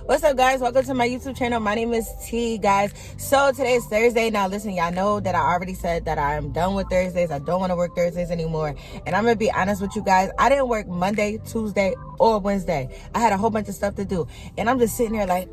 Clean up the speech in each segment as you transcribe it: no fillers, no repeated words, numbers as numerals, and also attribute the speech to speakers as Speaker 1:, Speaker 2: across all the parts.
Speaker 1: What's up, guys? Welcome to my YouTube channel. My name is T, guys. So today is Thursday. Now listen, y'all know that I already said that I'm done with Thursdays. I don't want to work Thursdays anymore. And I'm gonna be honest with you guys, I didn't work Monday, Tuesday, or Wednesday. I had a whole bunch of stuff to do, and I'm just sitting there like,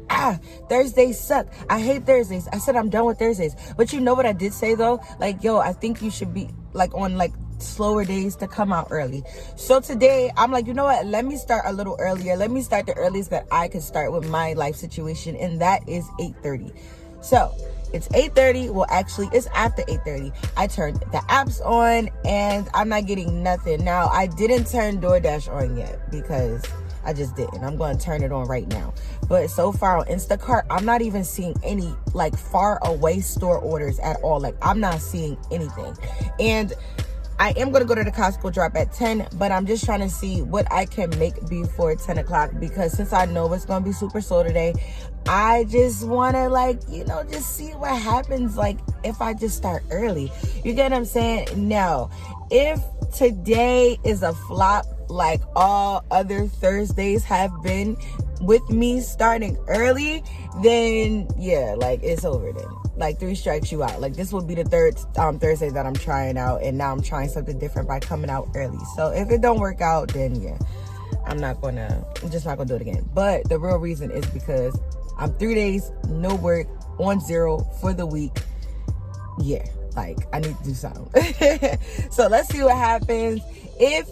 Speaker 1: Thursdays suck. I hate Thursdays. I said I'm done with Thursdays. But you know what I did say though? Like, yo, I think you should be like on like slower days to come out early. So today I'm like, you know what, let me start a little earlier. Let me start the earliest that I can start with my life situation, and that is 8:30. So it's 8:30. Well, actually it's after 8:30. I turned the apps on and I'm not getting nothing. Now I didn't turn DoorDash on yet because I just didn't. I'm going to turn it on right now. But so far on Instacart, I'm not even seeing any like far away store orders at all. Like, I'm not seeing anything. And I am going to go to the Costco drop at 10, but I'm just trying to see what I can make before 10 o'clock, because since I know it's going to be super slow today, I just want to, like, you know, just see what happens, like, if I just start early. You get what I'm saying? Now, if today is a flop like all other Thursdays have been with me starting early, then yeah, like, it's over then. Like, 3 strikes you out. Like, this will be the third Thursday that I'm trying out, and now I'm trying something different by coming out early. So if it don't work out, then yeah, I'm just not gonna do it again. But the real reason is because I'm 3 days no work, on 0 for the week. Yeah, like, I need to do something. So let's see what happens. If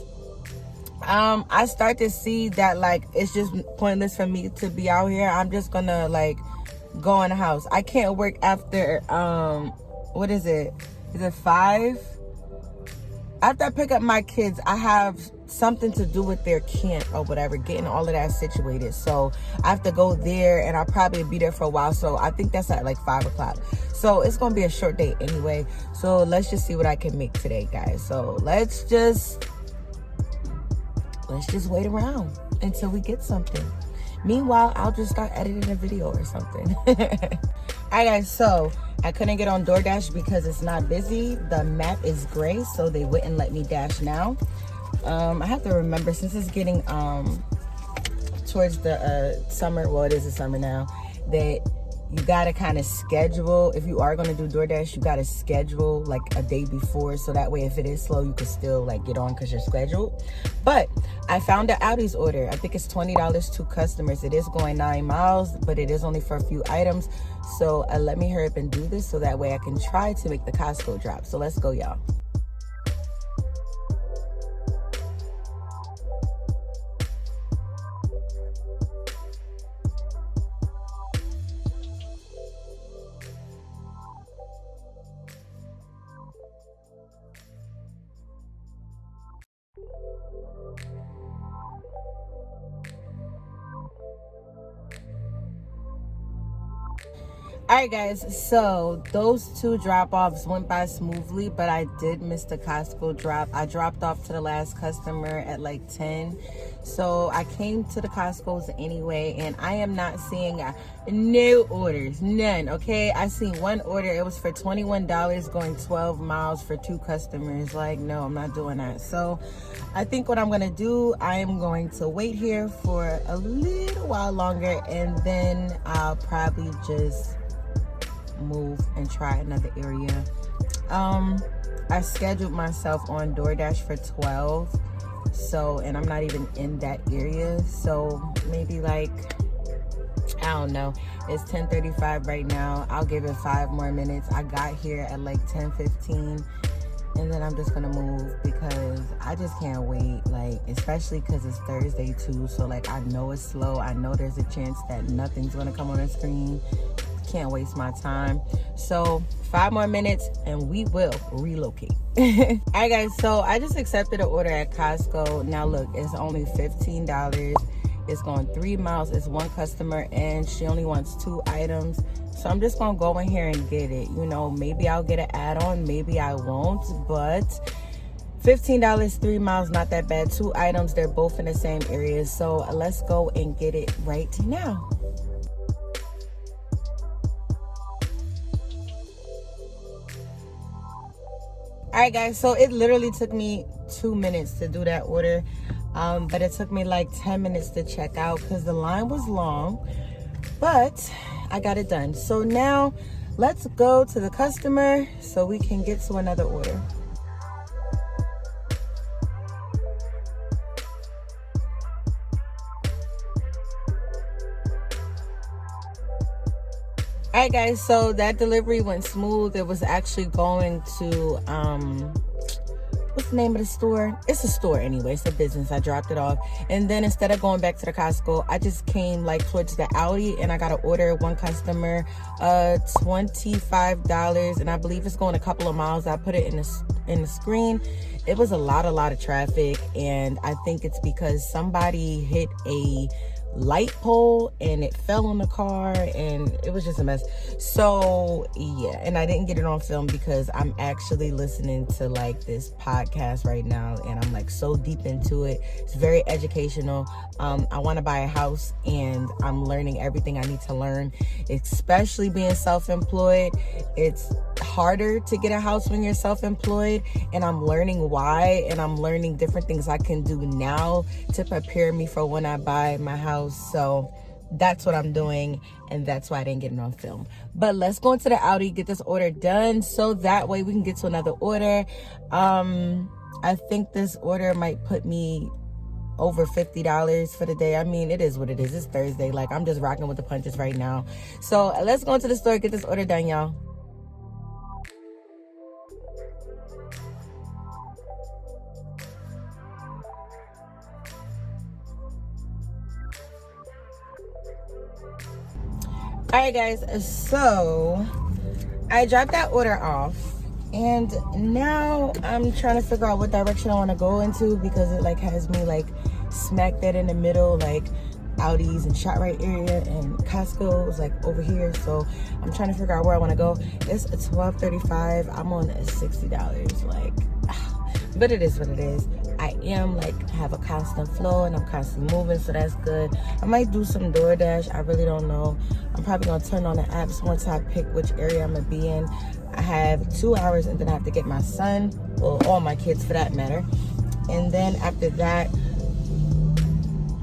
Speaker 1: I start to see that, like, it's just pointless for me to be out here, I'm just gonna, like, go in the house. I can't work after what is it? Is it 5? After I pick up my kids, I have something to do with their camp or whatever, getting all of that situated. So I have to go there, and I'll probably be there for a while. So I think that's at like 5 o'clock. So it's gonna be a short day anyway. So let's just see what I can make today, guys. So let's just wait around until we get something. Meanwhile, I'll just start editing a video or something. Alright, guys, so I couldn't get on DoorDash because it's not busy. The map is gray, so they wouldn't let me dash now. I have to remember, since it's getting towards the summer, well, it is the summer now, that you gotta kind of schedule. If you are gonna do DoorDash, you gotta schedule like a day before, so that way if it is slow, you can still like get on because you're scheduled. But I found an Audi's order. I think it's $20 to customers. It is going 9 miles, but it is only for a few items. So let me hurry up and do this, so that way I can try to make the Costco drop. So let's go, y'all. Alright, guys, so those 2 drop-offs went by smoothly, but I did miss the Costco drop. I dropped off to the last customer at like 10. So I came to the Costco's anyway, and I am not seeing no orders, none, okay? I seen 1 order. It was for $21 going 12 miles for 2 customers. Like, no, I'm not doing that. So I think what I'm going to do, I am going to wait here for a little while longer, and then I'll probably just move and try another area. I scheduled myself on DoorDash for 12, so, and I'm not even in that area, so maybe like, I don't know, it's 10:35 right now. I'll give it 5 more minutes. I got here at like 10:15, and then I'm just gonna move because I just can't wait, like, especially because it's Thursday too, so like, I know it's slow. I know there's a chance that nothing's gonna come on the screen. Can't waste my time. So 5 more minutes and we will relocate. Alright, guys, so I just accepted an order at Costco. Now look, it's only $15. It's going 3 miles. It's 1 customer and she only wants 2 items. So I'm just gonna go in here and get it. You know, maybe I'll get an add-on, maybe I won't, but $15, 3 miles, not that bad. 2 items, they're both in the same area. So let's go and get it right now. Alright, guys, so it literally took me 2 minutes to do that order, but it took me like 10 minutes to check out because the line was long. but I got it done. So now let's go to the customer so we can get to another order. All right, guys, so that delivery went smooth. It was actually going to what's the name of the store? It's a store anyway. It's a business. I dropped it off. And then instead of going back to the Costco, I just came like towards the Audi, and I got an order. One customer, $25, and I believe it's going a couple of miles. I put it in the screen. It was a lot of traffic, and I think it's because somebody hit a light pole and it fell on the car, and it was just a mess. So yeah, and I didn't get it on film because I'm actually listening to like this podcast right now, and I'm like so deep into it. It's very educational. I want to buy a house, and I'm learning everything I need to learn, especially being self-employed. It's harder to get a house when you're self-employed, and I'm learning why, and I'm learning different things I can do now to prepare me for when I buy my house. So that's what I'm doing, and that's why I didn't get it on film. But let's go into the Audi, get this order done, so that way we can get to another order. I think this order might put me over $50 for the day. I mean, it is what it is. It's Thursday. Like, I'm just rocking with the punches right now. So let's go into the store, get this order done, y'all. All right, guys, so I dropped that order off, and now I'm trying to figure out what direction I want to go into, because it like has me like smack dead in the middle, like Audi's and ShopRite area, and Costco is like over here. So I'm trying to figure out where I want to go. It's $12.35. I'm on $60, like, but it is what it is. I am like have a constant flow, and I'm constantly moving, so that's good. I might do some DoorDash. I really don't know. I'm probably gonna turn on the apps once I pick which area I'm gonna be in. I have 2 hours, and then I have to get my son, well, all my kids for that matter. And then after that,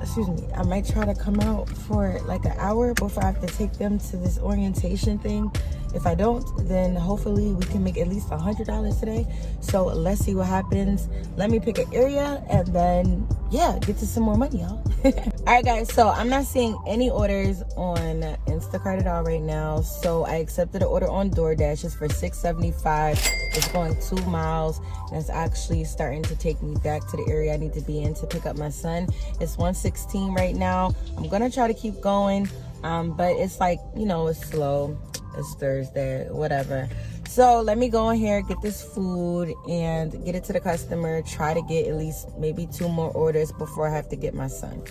Speaker 1: excuse me, I might try to come out for like an hour before I have to take them to this orientation thing. If I don't, then hopefully we can make at least $100 today. So let's see what happens. Let me pick an area, and then yeah, get to some more money, y'all. All right, guys, so I'm not seeing any orders on Instacart at all right now. So I accepted an order on DoorDash. It's for $6.75. It's going 2 miles, and it's actually starting to take me back to the area I need to be in to pick up my son. It's 1:16 right now. I'm gonna try to keep going, but it's like, you know, it's slow. It's Thursday, whatever. So let me go in here, get this food, and get it to the customer. Try to get at least maybe 2 more orders before I have to get my son.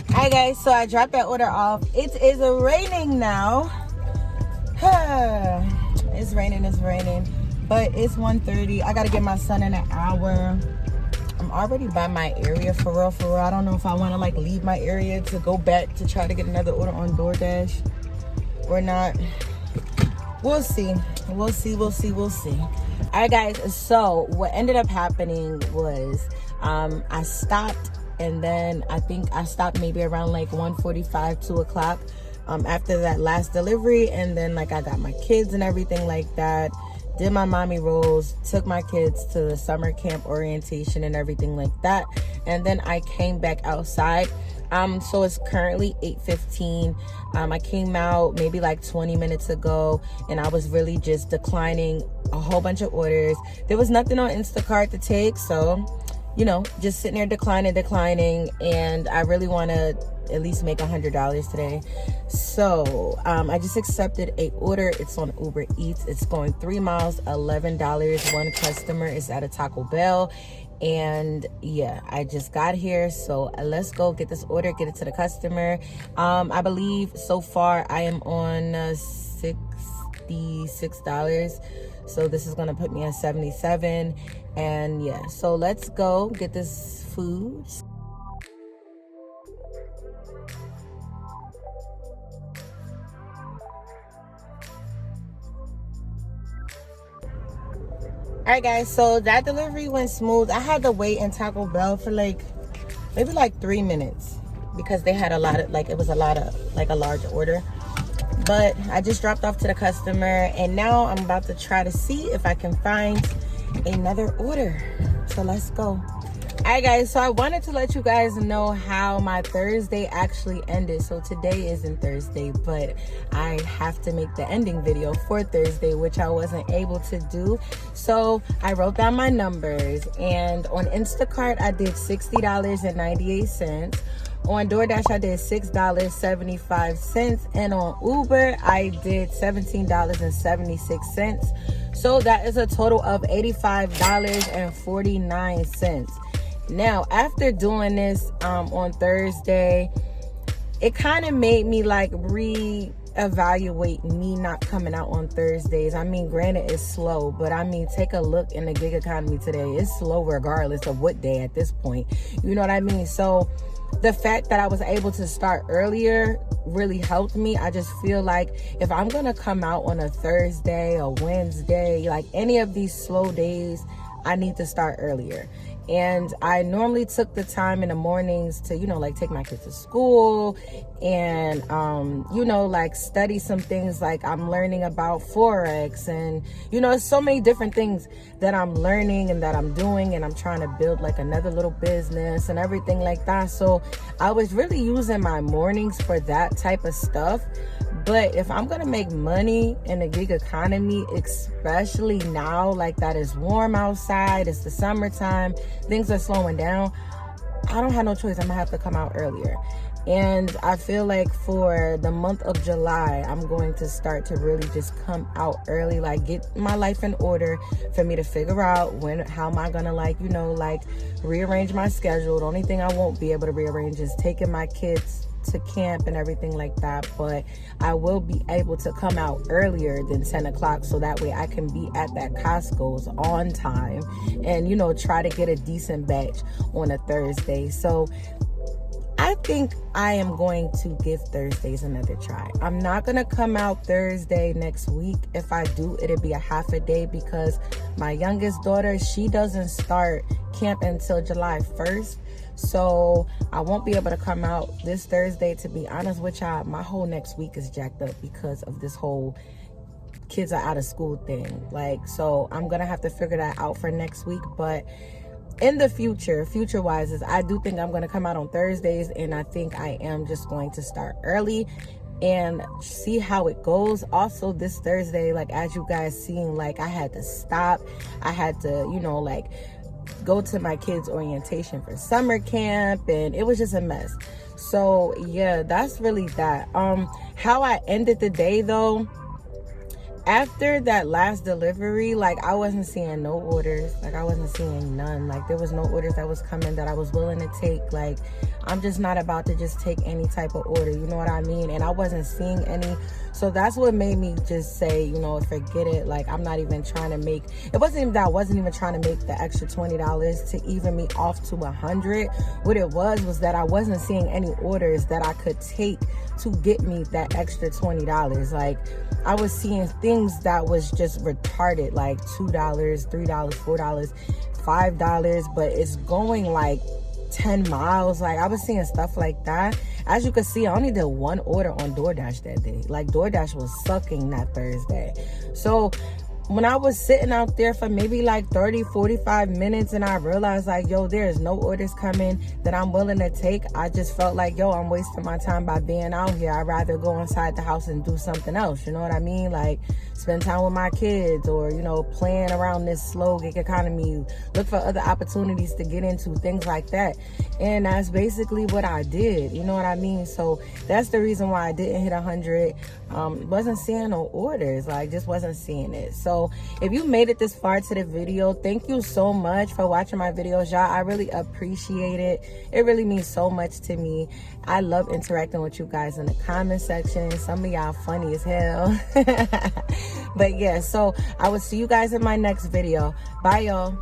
Speaker 1: Hi guys, so I dropped that order off. It is raining now. It's raining, but it's 1:30. I gotta get my son in an hour. I'm already by my area for real. I don't know if I want to like leave my area to go back to try to get another order on DoorDash or not. We'll see. All right, guys, so what ended up happening was I stopped, and then I think I stopped maybe around like 1:45, 2 o'clock after that last delivery. And then like I got my kids and everything like that, did my mommy rolls, took my kids to the summer camp orientation and everything like that, and then I came back outside. So it's currently 8:15. I came out maybe like 20 minutes ago, and I was really just declining a whole bunch of orders. There was nothing on Instacart to take, so, you know, just sitting there declining, and I really want to at least make $100 today. So I just accepted a order. It's on Uber Eats. It's going 3 miles, $11. One customer is at a Taco Bell. And yeah, I just got here, so let's go get this order, get it to the customer. I believe so far I am on $66, so this is gonna put me at 77. And yeah, so let's go get this food. All right, guys, so that delivery went smooth. I had to wait in Taco Bell for like maybe like 3 minutes. because they had a lot of, like, it was a lot of, like, a large order. But I just dropped off to the customer, and now I'm about to try to see if I can find another order. So let's go. Alright guys, so I wanted to let you guys know how my Thursday actually ended. So today isn't Thursday, but I have to make the ending video for Thursday, which I wasn't able to do. So I wrote down my numbers, and on Instacart I did $60.98. On DoorDash, I did $6.75. And on Uber, I did $17.76. So that is a total of $85.49. Now, after doing this on Thursday, it kind of made me like reevaluate me not coming out on Thursdays. I mean, granted, it's slow, but I mean, take a look in the gig economy today. It's slow regardless of what day at this point. You know what I mean? So the fact that I was able to start earlier really helped me. I just feel like if I'm gonna come out on a Thursday or Wednesday, like any of these slow days, I need to start earlier. And I normally took the time in the mornings to, you know, like take my kids to school and, you know, like study some things. Like I'm learning about Forex and, you know, so many different things that I'm learning and that I'm doing. And I'm trying to build like another little business and everything like that. So I was really using my mornings for that type of stuff. But if I'm gonna make money in the gig economy, especially now, like that is warm outside, it's the summertime, things are slowing down, I don't have no choice. I'm gonna have to come out earlier. And I feel like for the month of July, I'm going to start to really just come out early, like get my life in order for me to figure out how am I gonna, like, you know, like rearrange my schedule. The only thing I won't be able to rearrange is taking my kids to camp and everything like that, but I will be able to come out earlier than 10 o'clock so that way I can be at that Costco's on time and, you know, try to get a decent batch on a Thursday. So I think I am going to give Thursdays another try. I'm not going to come out Thursday next week. If I do, it'll be a half a day because my youngest daughter, she doesn't start camp until July 1st. So I won't be able to come out this Thursday. To be honest with y'all, my whole next week is jacked up because of this whole kids are out of school thing. Like, so I'm going to have to figure that out for next week. But in the future wise, is I do think I'm going to come out on Thursdays, and I think I am just going to start early and see how it goes. Also this Thursday, like as you guys seen, like I had to stop. I had to, you know, like go to my kids' orientation for summer camp, and it was just a mess. So yeah, that's really that. How I ended the day though, after that last delivery, like I wasn't seeing no orders. Like I wasn't seeing none. Like there was no orders that was coming that I was willing to take. Like I'm just not about to just take any type of order, you know what I mean? And I wasn't seeing any. So that's what made me just say, you know, forget it. Like I'm not even trying to make, it wasn't even that I wasn't even trying to make the extra $20 to even me off to 100. What it was that I wasn't seeing any orders that I could take to get me that extra $20. Like I was seeing things that was just retarded, like $2, $3, $4, $5, but it's going like 10 miles. Like I was seeing stuff like that. As you can see, I only did one order on DoorDash that day. Like DoorDash was sucking that Thursday. So when I was sitting out there for maybe like 30, 45 minutes and I realized like, yo, there's no orders coming that I'm willing to take, I just felt like, yo, I'm wasting my time by being out here. I'd rather go inside the house and do something else. You know what I mean? Like spend time with my kids, or, you know, playing around this slow gig economy, look for other opportunities to get into, things like that. And that's basically what I did. You know what I mean? So that's the reason why I didn't hit 100. Wasn't seeing no orders, like just wasn't seeing it. So if you made it this far to the video, thank you so much for watching my videos, y'all. I really appreciate it. It really means so much to me. I love interacting with you guys in the comment section. Some of y'all funny as hell. But yeah, so I will see you guys in my next video. Bye, y'all.